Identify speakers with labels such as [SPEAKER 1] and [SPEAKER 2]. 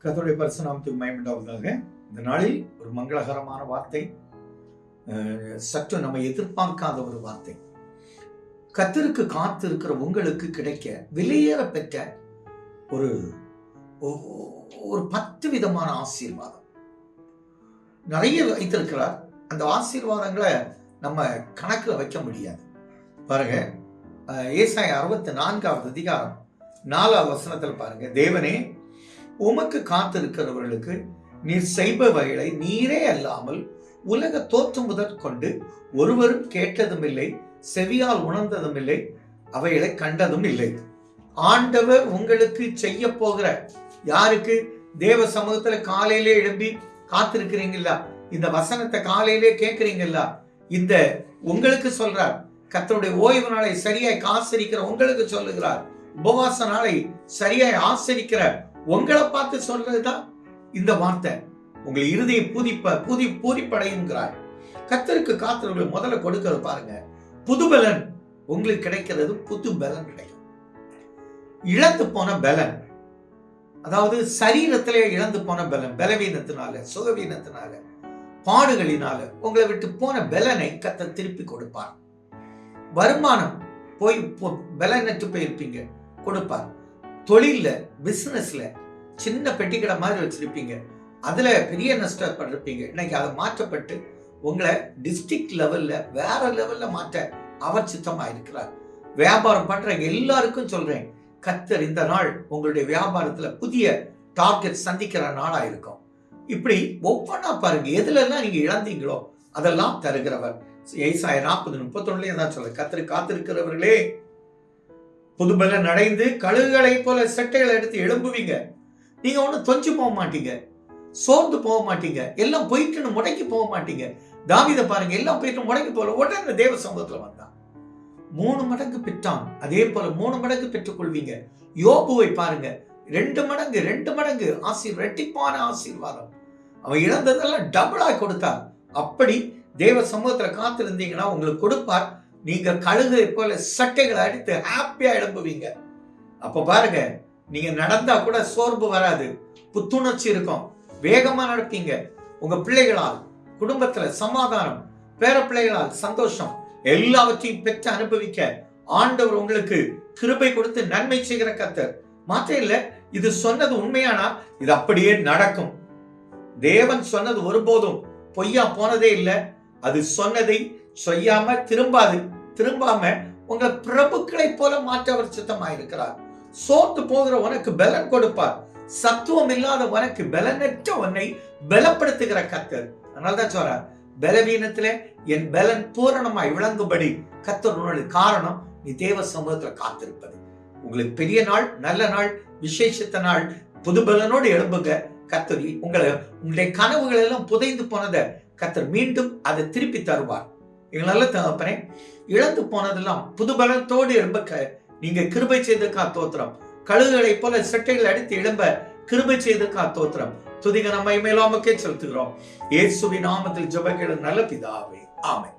[SPEAKER 1] கர்த்தருடைய பரிசுத்த நாமத்துக்கு மகிமை உண்டாவதாக. இந்த நாளில் ஒரு மங்களகரமான வார்த்தை, சற்று நம்ம எதிர்பார்க்காத ஒரு வார்த்தை. கர்த்தருக்கு காத்து இருக்கிற உங்களுக்கு கிடைக்க விலையேற பெற்ற ஒரு ஒரு 10 விதமான ஆசீர்வாதம் நிறைய வைத்திருக்கிறார். அந்த ஆசீர்வாதங்களை நம்ம கணக்குல வைக்க முடியாது. பாருங்க, ஏசாயா 64வது அதிகாரம் 4வது வசனத்தில் பாருங்க, தேவனே உமக்கு காத்திருக்கிறவர்களுக்கு நீர் செய்பவைகளை நீரே அல்லாமல் உலக தோற்றம் முதற்கொண்டு ஒருவரும் கேட்டதும் இல்லை, செவியால் உணர்ந்ததும் இல்லை, அவைகளை கண்டதும் இல்லை. ஆண்டவர் உங்களுக்கு செய்ய போகிற, யாருக்கு? தேவ சமூகத்துல காலையிலே எழும்பி காத்திருக்கிறீங்களா? இந்த வசனத்தை காலையிலே கேட்கிறீங்களா? இந்த உங்களுக்கு சொல்றார். கர்த்தருடைய ஓய்வு நாளை சரியாய் ஆசரிக்கிற உங்களுக்கு சொல்லுகிறார். உபவாச நாளை சரியாய் ஆசரிக்கிற உங்களை பார்த்து சொல்றதுதான் இந்த வார்த்தை. உங்களை இருதயம் பூரிப்படையுங்கிறார். கர்த்தருக்கு காத்திரவர்கள் முதல்ல கொடுக்கிறது பாருங்க, புது பலன் உங்களுக்கு கிடைக்கிறது. புது பலன் கிடைக்கும். இழந்து போன பலன், அதாவது சரீரத்திலே இழந்து போன பலன், பலவீனத்தினால, சுகவீனத்தினால, பாடுகளினால உங்களை விட்டு போன பலனை கர்த்தர் திருப்பி கொடுப்பார். வருமானம் போய் பலனற்று போயிருப்பீங்க, கொடுப்பார். தொழில்ல, பிசினஸ்ல சின்ன பெட்டிக்கடை மாதிரி வச்சிருப்பீங்க, அதுல பெரிய நஷ்டப்பட்டிருப்பீங்க. இன்னைக்கு அதை மாற்றப்பட்டு உங்களை டிஸ்ட்ரிக்ட் லெவல்ல, வேற லெவல்ல மாற்ற அவர் சித்தமா இருக்கிறார். வியாபாரம் பண்ற எல்லாருக்கும் சொல்றேன், கர்த்தர் இந்த நாள் உங்களுடைய வியாபாரத்துல புதிய டார்கெட் சந்திக்கிற நாளா இருக்கும். இப்படி ஒவ்வொன்னா பாருங்க, எதுல எல்லாம் நீங்க இழந்தீங்களோ அதெல்லாம் தருகிறவர். ஏசாயா 40:31 தான் சொல்ற, கர்த்தருக்கு காத்திருக்கிறவர்களே புது பலன் அடைந்து கழுகுகளை போல செட்டைகளை எடுத்து எழும்புவீங்க. நீங்க ஒன்னும் தொஞ்சு போக மாட்டீங்க, சோர்ந்து போக மாட்டீங்க, எல்லாம் போயிட்டு முடங்கி போக மாட்டீங்க. தாவீதை பாருங்க, எல்லாம் போயிட்டு முடங்கி போல உடனே தேவ சமூகத்துல வந்தான், 3 மடங்கு பெற்றான். அதே போல 3 மடங்கு பெற்றுக் கொள்வீங்க. யோபுவை பாருங்க, 2 மடங்கு ரெட்டிப்பான ஆசீர்வாதம். அவன் இழந்ததெல்லாம் டபுளா கொடுத்தார். அப்படி தேவ சமூகத்துல காத்திருந்தீங்கன்னா உங்களுக்கு கொடுப்பார். நீங்க கழுகை போல சட்டைகளை அடித்து ஹாப்பியா எழும்புவீங்க. அப்ப பாருங்க, நீங்க நடந்தா கூட சோர்வு வராது, புத்துணர்ச்சி இருக்கும், வேகமா நடப்பீங்க. உங்க பிள்ளைகளால் குடும்பத்துல சமாதானம், பேர பிள்ளைகளால் சந்தோஷம், எல்லாவற்றையும் பெற்று அனுபவிக்க ஆண்டவர் உங்களுக்கு கிருபை கொடுத்து நன்மை செய்கிற கர்த்தர். மாற்ற இல்ல, இது சொன்னது உண்மையானா இது அப்படியே நடக்கும். தேவன் சொன்னது ஒருபோதும் பொய்யா போனதே இல்லை. அது சொன்னதை செய்யாம திரும்பாம உங்களை பிரபுக்களை போல மாற்ற அவர் சித்தமாயிருக்கிறார். சோர்ந்து போகிற உனக்கு பலன் கொடுப்பார். சத்துவம் இல்லாத உனக்கு பலனற்ற உன்னை பலப்படுத்துகிற கர்த்தர். அதனால்தான் சொல்றார், பலவீனத்திலே என் பலன் பூரணமாய் விளங்கும்படி கர்த்தர் உன்னோட காரணம் நீ தேவ சமூகத்துல காத்திருப்பது. உங்களுக்கு பெரிய நாள், நல்ல நாள், விசேஷத்த நாள். புது பலனோடு எழும்புங்க. கர்த்தர் உங்களுடைய கனவுகள் எல்லாம் புதைந்து போனதை கர்த்தர் மீண்டும் அதை திருப்பி தருவார். எங்களால தகப்பனே, இழந்து போனதெல்லாம் புது பலத்தோடு எழும்ப நீங்க கிருபை செய்ததுக்கா தோத்திரம். கழுகுகளை போல செட்டைகள் அடித்து எழும்ப கிருபை செய்ததுக்கா தோத்திரம். துதிக நம்ம மேலாமக்கே செலுத்துகிறோம். இயேசுவின் நாமத்தில் ஜெபங்கள் நல்ல பிதாவே, ஆமென்.